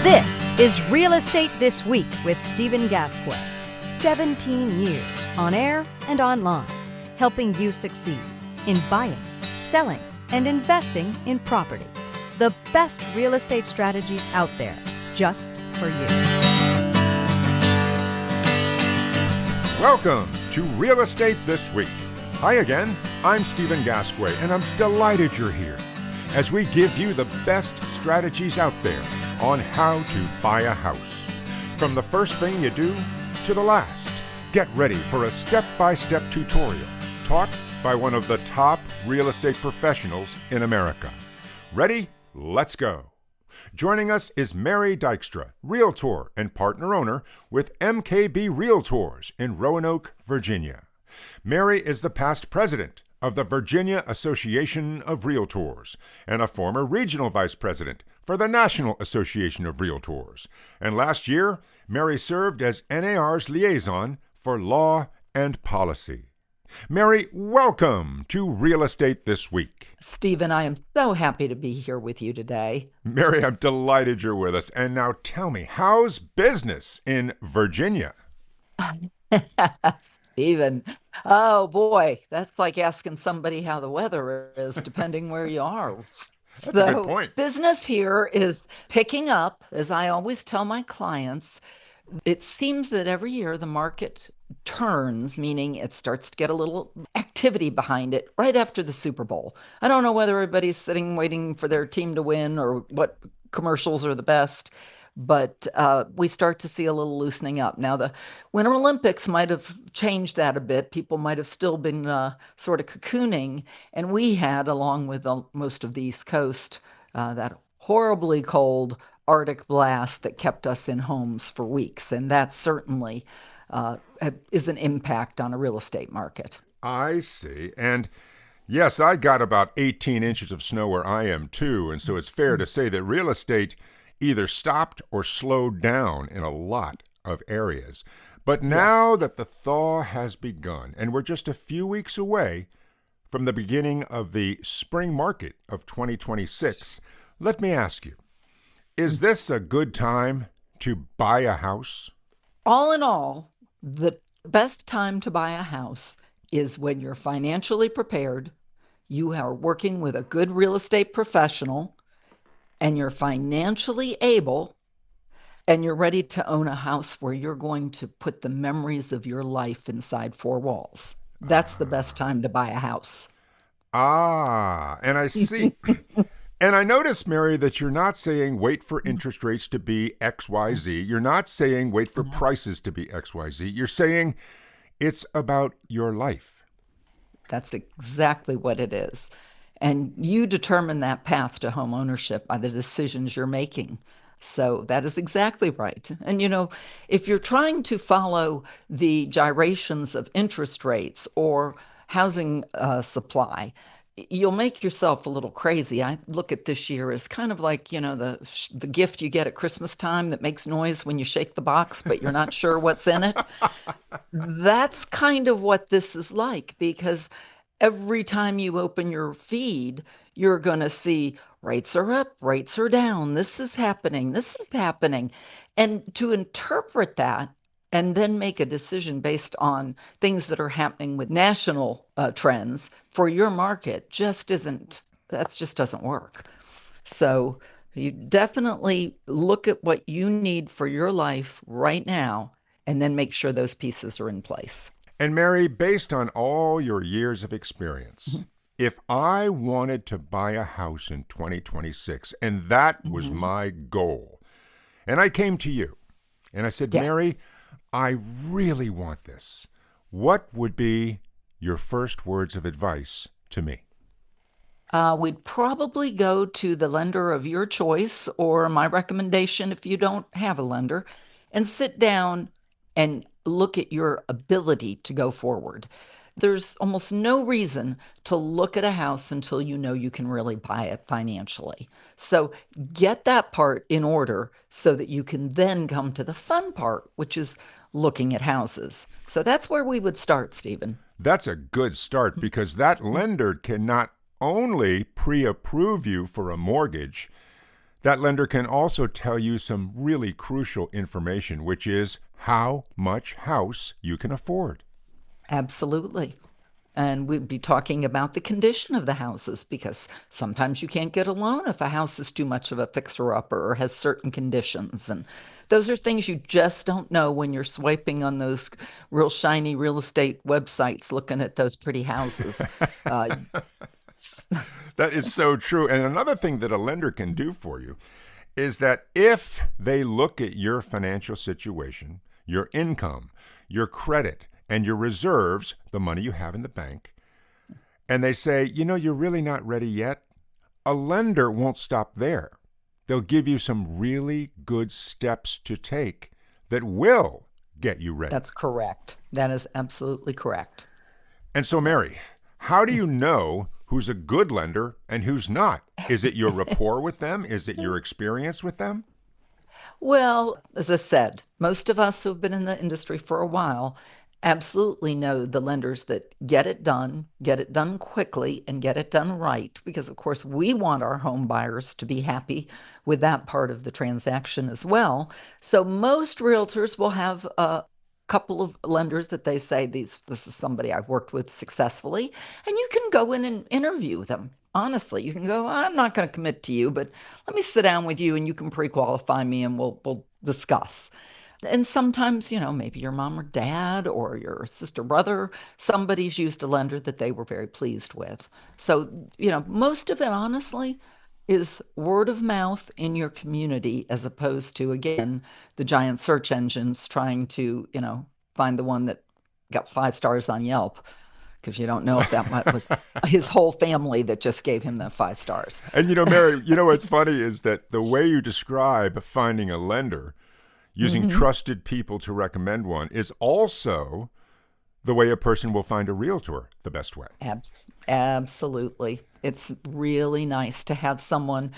This is Real Estate This Week with Stephen Gasque. 17 years on air and online, helping you succeed in buying, selling, and investing in property. The best real estate strategies out there, just for you. Welcome to Real Estate This Week. Hi again, I'm Stephen Gasque, and I'm delighted you're here as we give you the best strategies out there on how to buy a house. From the first thing you do to the last, get ready for a step-by-step tutorial taught by one of the top real estate professionals in America. Ready? Let's go. Joining us is Mary Dykstra, Realtor and partner owner with MKB Realtors in Roanoke, Virginia. Mary is the past president of the Virginia Association of Realtors and a former regional vice president for the National Association of Realtors. And last year, Mary served as NAR's liaison for law and policy. Mary, welcome to Real Estate This Week. Stephen, I am so happy to be here with you today. Mary, I'm delighted you're with us. And now tell me, how's business in Virginia? Stephen, oh boy, that's like asking somebody how the weather is, depending where you are. That's a good point. Business here is picking up, as I always tell my clients. It seems that every year the market turns, meaning it starts to get a little activity behind it right after the Super Bowl. I don't know whether everybody's sitting waiting for their team to win or what commercials are the best, but we start to see a little loosening up. Now, the Winter Olympics might have changed that a bit. People might have still been sort of cocooning, and we had, along with most of the East Coast, that horribly cold Arctic blast that kept us in homes for weeks, and that certainly is an impact on a real estate market. I see. And yes, I got about 18 inches of snow where I am too, and so it's fair to say that real estate either stopped or slowed down in a lot of areas. But now that the thaw has begun, and we're just a few weeks away from the beginning of the spring market of 2026, let me ask you, is this a good time to buy a house? All in all, the best time to buy a house is when you're financially prepared, you are working with a good real estate professional, and you're financially able, and you're ready to own a house where you're going to put the memories of your life inside four walls. That's the best time to buy a house. And I see. And I notice, Mary, that you're not saying wait for interest rates to be XYZ. You're not saying wait for prices to be XYZ. You're saying it's about your life. That's exactly what it is. And you determine that path to home ownership by the decisions you're making. So that is exactly right. And, you know, if you're trying to follow the gyrations of interest rates or housing supply, you'll make yourself a little crazy. I look at this year as kind of like, you know, the gift you get at Christmas time that makes noise when you shake the box, but you're not sure what's in it. That's kind of what this is like, because every time you open your feed, you're going to see rates are up, rates are down, this is happening, this is happening. And to interpret that and then make a decision based on things that are happening with national trends for your market just doesn't work. So you definitely look at what you need for your life right now and then make sure those pieces are in place. And Mary, based on all your years of experience, if I wanted to buy a house in 2026, and that was my goal, and I came to you and I said, Mary, I really want this, what would be your first words of advice to me? We'd probably go to the lender of your choice, or my recommendation if you don't have a lender, and sit down and look at your ability to go forward. There's almost no reason to look at a house until you know you can really buy it financially. So get that part in order so that you can then come to the fun part, which is looking at houses. So that's where we would start, Stephen. That's a good start, because that lender can not only pre-approve you for a mortgage, That lender can also tell you some really crucial information, which is how much house you can afford. Absolutely. And we'd be talking about the condition of the houses because sometimes you can't get a loan if a house is too much of a fixer-upper or has certain conditions. And those are things you just don't know when you're swiping on those real shiny real estate websites looking at those pretty houses. Uh, That is so true. And another thing that a lender can do for you is that if they look at your financial situation, your income, your credit, and your reserves, the money you have in the bank, and they say, you're really not ready yet, a lender won't stop there. They'll give you some really good steps to take that will get you ready. That's correct. That is absolutely correct. And so, Mary, how do you know who's a good lender and who's not? Is it your rapport with them? Is it your experience with them? Well, as I said, most of us who've been in the industry for a while absolutely know the lenders that get it done quickly, and get it done right. Because, of course, we want our home buyers to be happy with that part of the transaction as well. So most realtors will have a couple of lenders that they say, this is somebody I've worked with successfully, and you can go in and interview them. Honestly, you can go, I'm not going to commit to you, but let me sit down with you and you can pre-qualify me and we'll discuss. And sometimes, maybe your mom or dad or your sister, brother, somebody's used a lender that they were very pleased with. So, most of it, honestly, is word of mouth in your community, as opposed to, again, the giant search engines trying to, find the one that got 5 stars on Yelp, because you don't know if that was his whole family that just gave him the 5 stars. And, Mary, what's funny is that the way you describe finding a lender using trusted people to recommend one is also the way a person will find a realtor the best way. Absolutely. It's really nice to have someone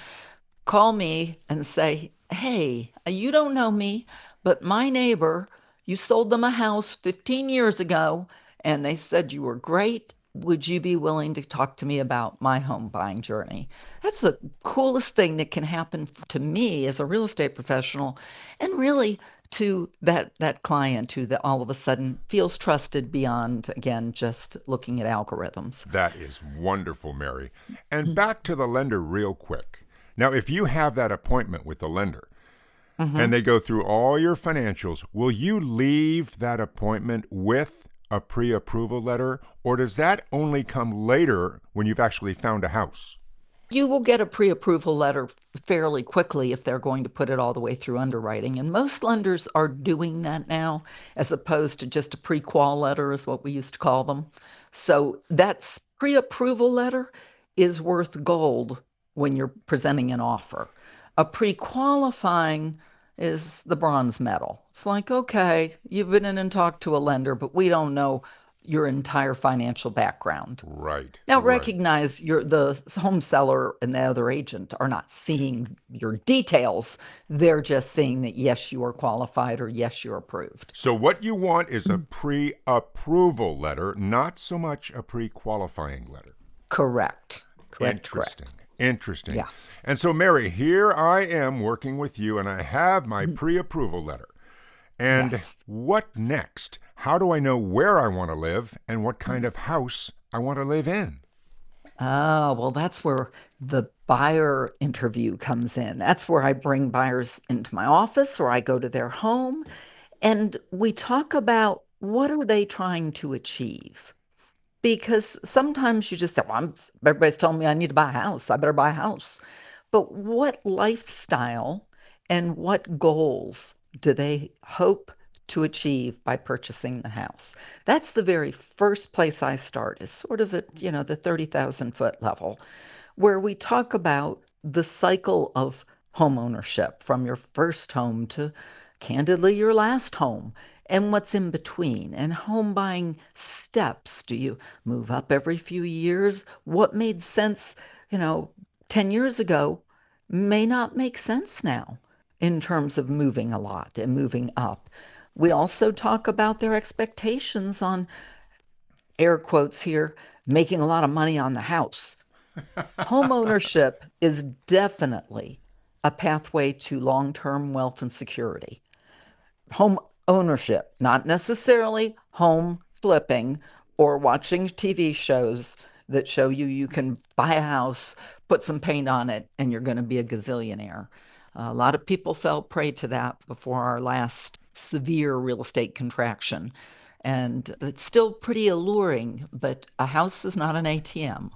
call me and say, hey, you don't know me, but my neighbor, you sold them a house 15 years ago, and they said you were great. Would you be willing to talk to me about my home buying journey? That's the coolest thing that can happen to me as a real estate professional, and really to that client who that all of a sudden feels trusted beyond, again, just looking at algorithms. That is wonderful, Mary. And back to the lender real quick. Now, if you have that appointment with the lender and they go through all your financials, will you leave that appointment with a pre-approval letter, or does that only come later when you've actually found a house? You will get a pre-approval letter fairly quickly if they're going to put it all the way through underwriting. And most lenders are doing that now, as opposed to just a pre-qual letter is what we used to call them. So that pre-approval letter is worth gold when you're presenting an offer. A pre-qualifying is the bronze medal. It's like, okay, you've been in and talked to a lender, but we don't know your entire financial background. Right. Now, right. recognize the home seller and the other agent are not seeing your details. They're just seeing that, yes, you are qualified, or yes, you're approved. So what you want is a pre-approval letter, not so much a pre-qualifying letter. Correct. Interesting. Interesting. Yeah. And so, Mary, here I am working with you, and I have my pre-approval letter. And Yes. what next? How do I know where I want to live and what kind of house I want to live in? Oh, well, that's where the buyer interview comes in. That's where I bring buyers into my office, or I go to their home, and we talk about what are they trying to achieve. Because sometimes you just say, well, everybody's telling me I need to buy a house. I better buy a house. But what lifestyle and what goals do they hope to achieve by purchasing the house? That's the very first place I start, is sort of at, the 30,000-foot level, where we talk about the cycle of home ownership, from your first home to, candidly, your last home, and what's in between, and home buying steps. Do you move up every few years? What made sense, 10 years ago may not make sense now in terms of moving a lot and moving up. We also talk about their expectations on, air quotes here, making a lot of money on the house. Home ownership is definitely a pathway to long-term wealth and security. Home ownership, not necessarily home flipping or watching TV shows that show you can buy a house, put some paint on it, and you're going to be a gazillionaire. A lot of people fell prey to that before our last severe real estate contraction. And it's still pretty alluring, but a house is not an ATM.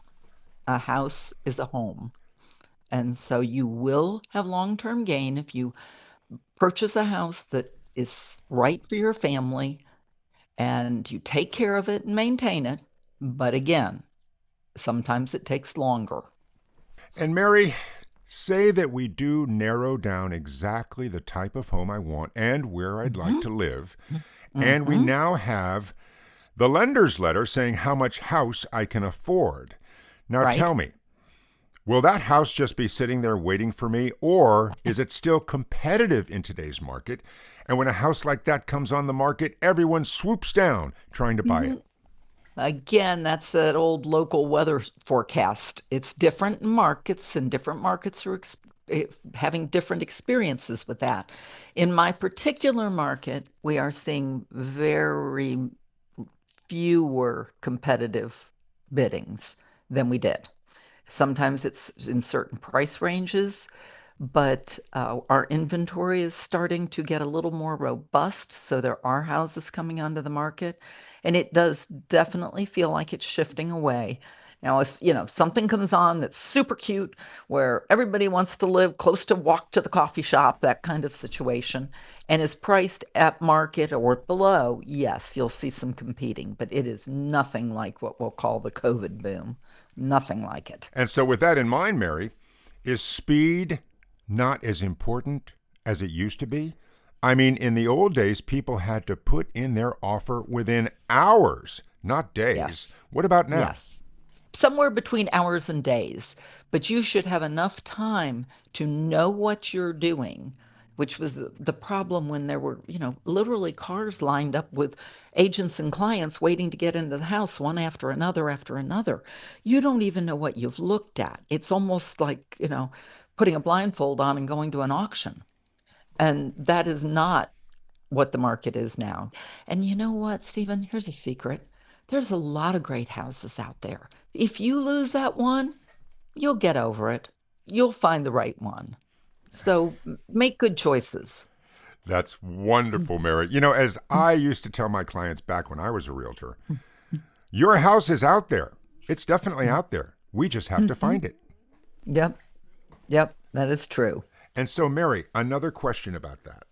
A house is a home. And so you will have long-term gain if you purchase a house that is right for your family and you take care of it and maintain it. But again, sometimes it takes longer. And Mary, say that we do narrow down exactly the type of home I want and where I'd like to live. And we now have the lender's letter saying how much house I can afford. Now Right. tell me, will that house just be sitting there waiting for me, or is it still competitive in today's market? And when a house like that comes on the market, everyone swoops down trying to buy it. Again, that's that old local weather forecast. It's different in markets, and different markets are having different experiences with that. In my particular market, we are seeing very fewer competitive biddings than we did. Sometimes it's in certain price ranges, but our inventory is starting to get a little more robust. So there are houses coming onto the market, and it does definitely feel like it's shifting away. Now, if something comes on that's super cute, where everybody wants to live close to walk to the coffee shop, that kind of situation, and is priced at market or below, yes, you'll see some competing, but it is nothing like what we'll call the COVID boom. Nothing like it. And so with that in mind, Mary, is speed not as important as it used to be? I mean, in the old days, people had to put in their offer within hours, not days. Yes. What about now? Yes. Somewhere between hours and days, but you should have enough time to know what you're doing, which was the problem when there were, literally cars lined up with agents and clients waiting to get into the house, one after another after another. You don't even know what you've looked at. It's almost like, putting a blindfold on and going to an auction. And that is not what the market is now. And you know what, Stephen? Here's a secret. There's a lot of great houses out there. If you lose that one, you'll get over it. You'll find the right one. So make good choices. That's wonderful, Mary. As I used to tell my clients back when I was a realtor, your house is out there. It's definitely out there. We just have to find it. Yep. Yep. That is true. And so, Mary, another question about that.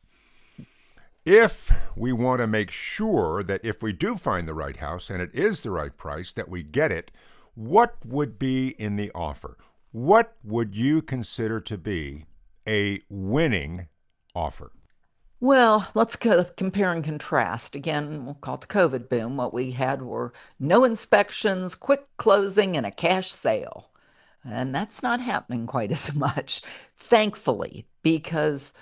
If we want to make sure that if we do find the right house and it is the right price, that we get it, what would be in the offer? What would you consider to be a winning offer? Well, let's compare and contrast. Again, we'll call it the COVID boom. What we had were no inspections, quick closing, and a cash sale. And that's not happening quite as much, thankfully, because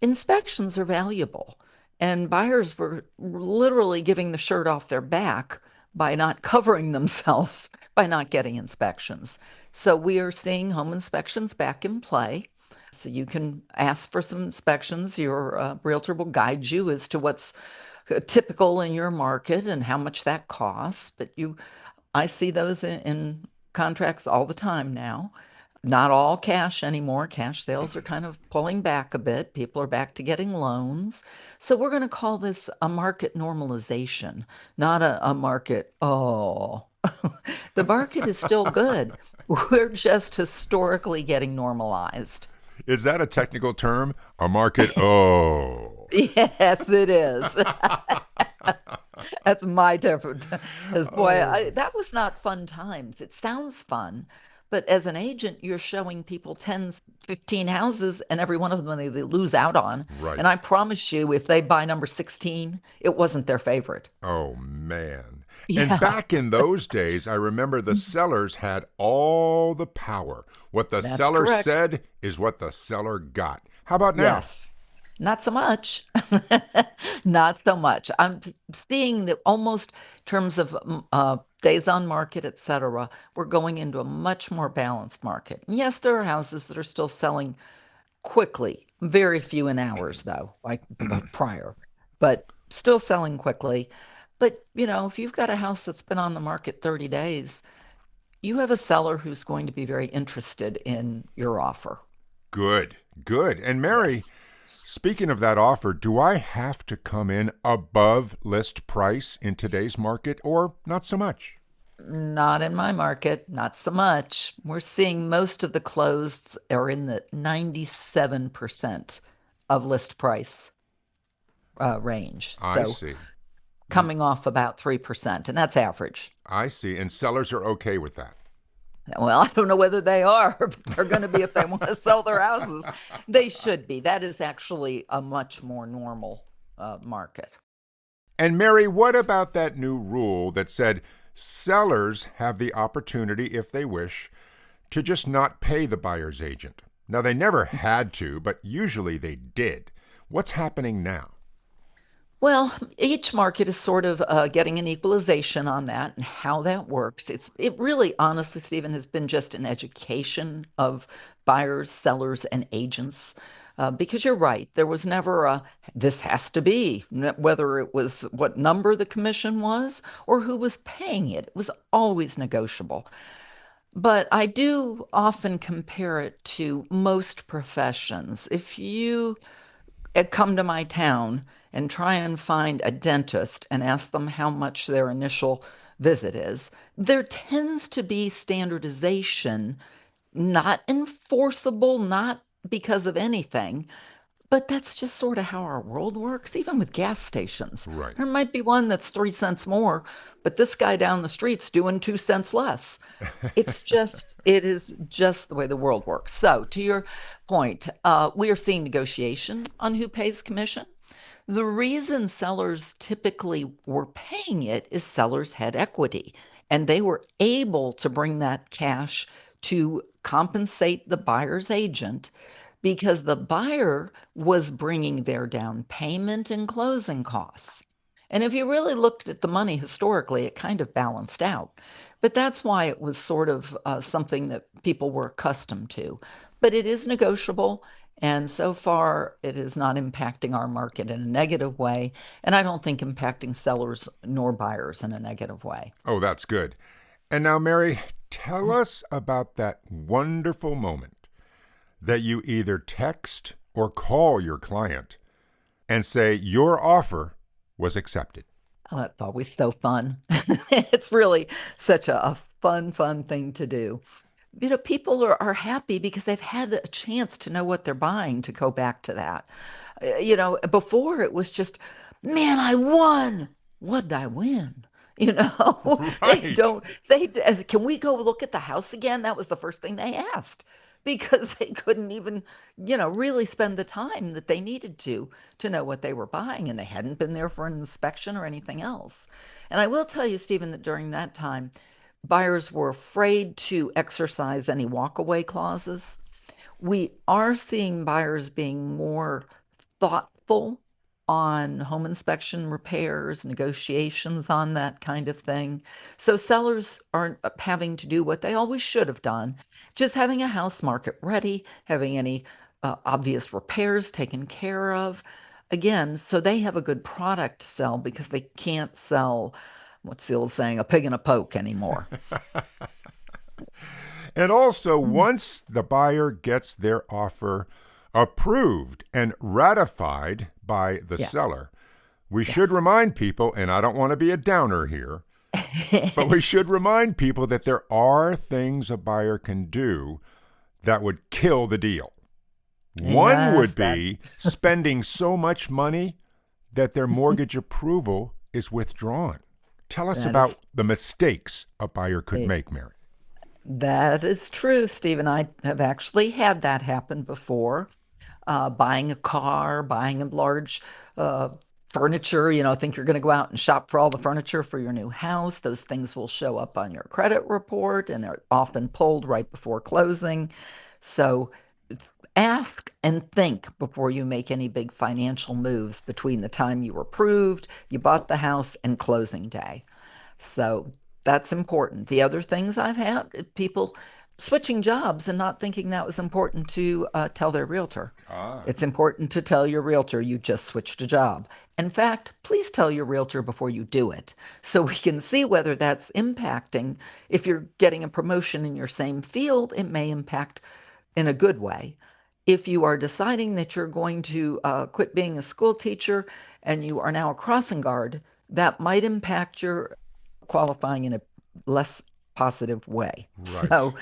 inspections are valuable. And buyers were literally giving the shirt off their back by not covering themselves, by not getting inspections. So we are seeing home inspections back in play. So you can ask for some inspections. Your realtor will guide you as to what's typical in your market and how much that costs. But I see those in contracts all the time now. Not all cash anymore. Cash sales are kind of pulling back a bit. People are back to getting loans. So we're going to call this a market normalization, not a market, oh. The market is still good. We're just historically getting normalized. Is that a technical term? A market? Oh. Yes, it is. That's my different. Boy, that was not fun times. It sounds fun, but as an agent, you're showing people 10, 15 houses, and every one of them they lose out on. Right. And I promise you, if they buy number 16, it wasn't their favorite. Oh, man. Yeah. And back in those days, I remember the sellers had all the power. What the That's seller correct. said is what the seller got. How about now? Yes. Not so much. Not so much. I'm seeing that almost in terms of days on market, et cetera, we're going into a much more balanced market. And yes, there are houses that are still selling quickly. Very few in hours, though, like prior, but still selling quickly. But, if you've got a house that's been on the market 30 days, you have a seller who's going to be very interested in your offer. Good, good. And Mary, Yes. speaking of that offer, do I have to come in above list price in today's market or not so much? Not in my market, not so much. We're seeing most of the closeds are in the 97% of list price range. I So see. coming off about 3%, and that's average. I see. And sellers are okay with that. Well, I don't know whether they are, but they're going to be if they want to sell their houses. They should be. That is actually a much more normal market. And Mary, what about that new rule that said sellers have the opportunity, if they wish, to just not pay the buyer's agent? Now, they never had to, but usually they did. What's happening now? Well, each market is sort of getting an equalization on that and how that works. It really, honestly, Stephen, has been just an education of buyers, sellers, and agents. Because you're right, there was never a this has to be, whether it was what number the commission was or who was paying it. It was always negotiable. But I do often compare it to most professions. If you come to my town and try and find a dentist and ask them how much their initial visit is, there tends to be standardization, not enforceable, not because of anything, but that's just sort of how our world works, even with gas stations. Right. There might be one that's 3 cents more, but this guy down the street's doing 2 cents less. It is just the way the world works. So, to your point, we are seeing negotiation on who pays commission. The reason sellers typically were paying it is sellers had equity and they were able to bring that cash to compensate the buyer's agent because the buyer was bringing their down payment and closing costs. And if you really looked at the money historically, it kind of balanced out. But that's why it was sort of something that people were accustomed to. But it is negotiable. And so far, it is not impacting our market in a negative way. And I don't think impacting sellers nor buyers in a negative way. Oh, that's good. And now, Mary, tell us about that wonderful moment that you either text or call your client and say your offer was accepted. Oh, that's always so fun. It's really such a fun thing to do. People are happy because they've had a chance to know what they're buying, to go back to that. Before it was just, man, I won. What did I win? They Right. don't, can we go look at the house again? That was the first thing they asked because they couldn't even, really spend the time that they needed to know what they were buying, and they hadn't been there for an inspection or anything else. And I will tell you, Stephen, that during that time, buyers were afraid to exercise any walkaway clauses. We are seeing buyers being more thoughtful on home inspection repairs, negotiations on that kind of thing. So sellers aren't having to do what they always should have done, just having a house market ready, having any obvious repairs taken care of. Again, so they have a good product to sell because they can't sell, what's the old saying, a pig in a poke anymore. And also, once the buyer gets their offer approved and ratified by the Yes. seller, we should Yes. remind people, and I don't want to be a downer here, but we should remind people that there are things a buyer can do that would kill the deal. One would be spending so much money that their mortgage approval is withdrawn. Tell us That about is the mistakes a buyer could make, Mary. that is true, Stephen. I have actually had that happen before. Buying a car, buying a large furniture, think you're going to go out and shop for all the furniture for your new house. Those things will show up on your credit report and are often pulled right before closing. So ask and think before you make any big financial moves between the time you were approved, you bought the house, and closing day. So that's important. The other things I've had, people switching jobs and not thinking that was important to tell their realtor. Ah. It's important to tell your realtor you just switched a job. In fact, please tell your realtor before you do it so we can see whether that's impacting. If you're getting a promotion in your same field, it may impact in a good way. If you are deciding that you're going to quit being a school teacher and you are now a crossing guard, that might impact your qualifying in a less positive way. Right. So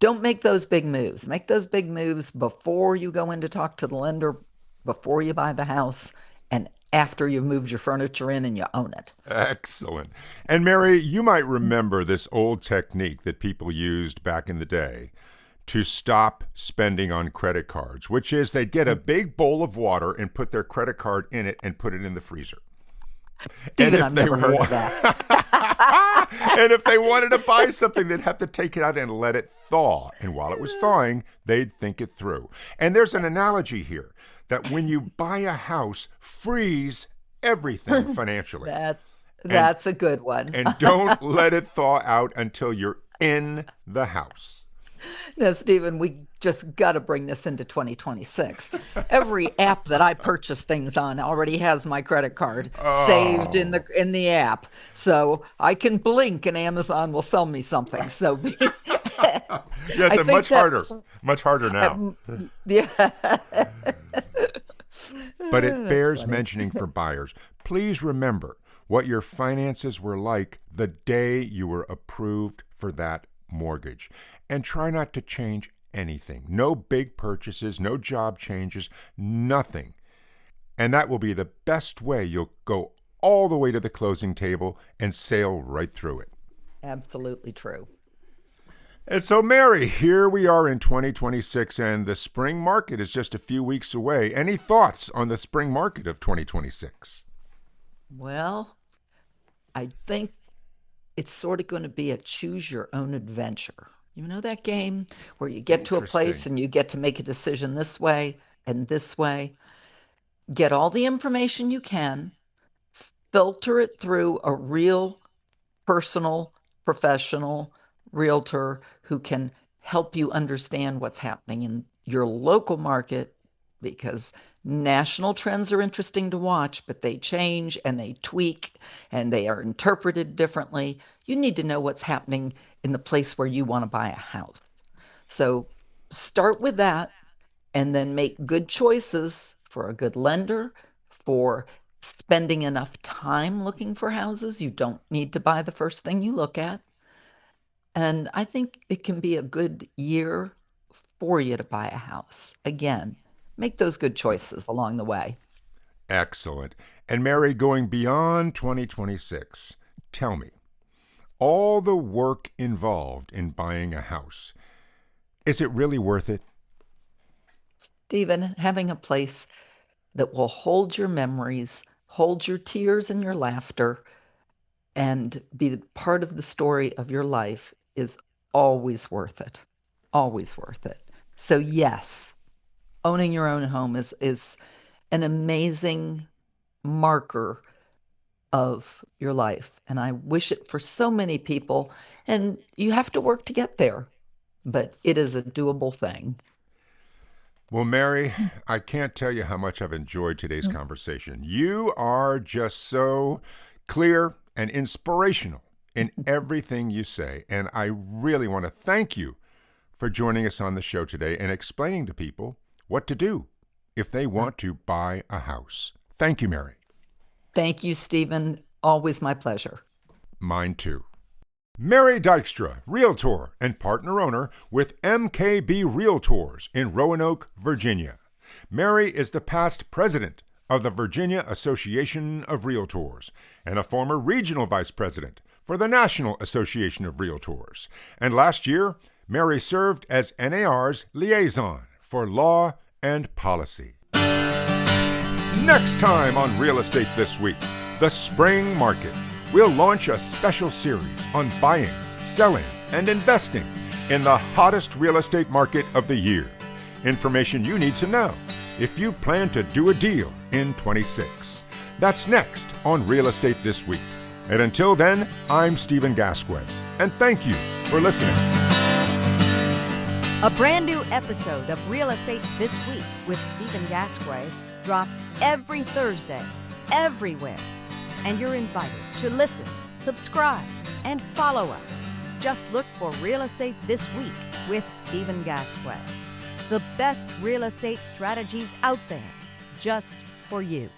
don't make those big moves. Make those big moves before you go in to talk to the lender, before you buy the house, and after you've moved your furniture in and you own it. Excellent. And Mary, you might remember this old technique that people used back in the day to stop spending on credit cards, which is they'd get a big bowl of water and put their credit card in it and put it in the freezer. Stephen, I've never heard of that. And if they wanted to buy something, they'd have to take it out and let it thaw. And while it was thawing, they'd think it through. And there's an analogy here that when you buy a house, freeze everything financially. That's a good one. And don't let it thaw out until you're in the house. Now, Stephen, we just got to bring this into 2026. Every app that I purchase things on already has my credit card saved in the app, so I can blink and Amazon will sell me something. So yes, and much harder now. Yeah. But it bears mentioning for buyers. Please remember what your finances were like the day you were approved for that mortgage. And try not to change anything. No big purchases, no job changes, nothing. And that will be the best way you'll go all the way to the closing table and sail right through it. Absolutely true. And so, Mary, here we are in 2026, and the spring market is just a few weeks away. Any thoughts on the spring market of 2026? Well, I think it's sort of going to be a choose your own adventure. You know that game where you get to a place and you get to make a decision this way and this way? Get all the information you can, filter it through a real personal, professional realtor who can help you understand what's happening in your local market, because national trends are interesting to watch, but they change and they tweak and they are interpreted differently. You need to know what's happening in the place where you want to buy a house. So start with that and then make good choices for a good lender, for spending enough time looking for houses. You don't need to buy the first thing you look at. And I think it can be a good year for you to buy a house. Again, make those good choices along the way. Excellent. And Mary, going beyond 2026, tell me, all the work involved in buying a house, is it really worth it? Stephen, having a place that will hold your memories, hold your tears and your laughter, and be part of the story of your life is always worth it. Always worth it. So yes, owning your own home is an amazing marker of your life. And I wish it for so many people. And you have to work to get there, but it is a doable thing. Well, Mary, I can't tell you how much I've enjoyed today's conversation. You are just so clear and inspirational in everything you say. And I really want to thank you for joining us on the show today and explaining to people what to do if they want to buy a house. Thank you, Mary. Thank you, Stephen. Always my pleasure. Mine too. Mary Dykstra, Realtor and partner owner with MKB Realtors in Roanoke, Virginia. Mary is the past president of the Virginia Association of Realtors and a former regional vice president for the National Association of Realtors. And last year, Mary served as NAR's liaison for law and policy. Next time on Real Estate This Week, the spring market. We'll launch a special series on buying, selling, and investing in the hottest real estate market of the year. Information you need to know if you plan to do a deal in 26. That's next on Real Estate This Week. And until then, I'm Stephen Gasque, and thank you for listening. A brand new episode of Real Estate This Week with Stephen Gasque drops every Thursday, everywhere. And you're invited to listen, subscribe, and follow us. Just look for Real Estate This Week with Stephen Gasque. The best real estate strategies out there, just for you.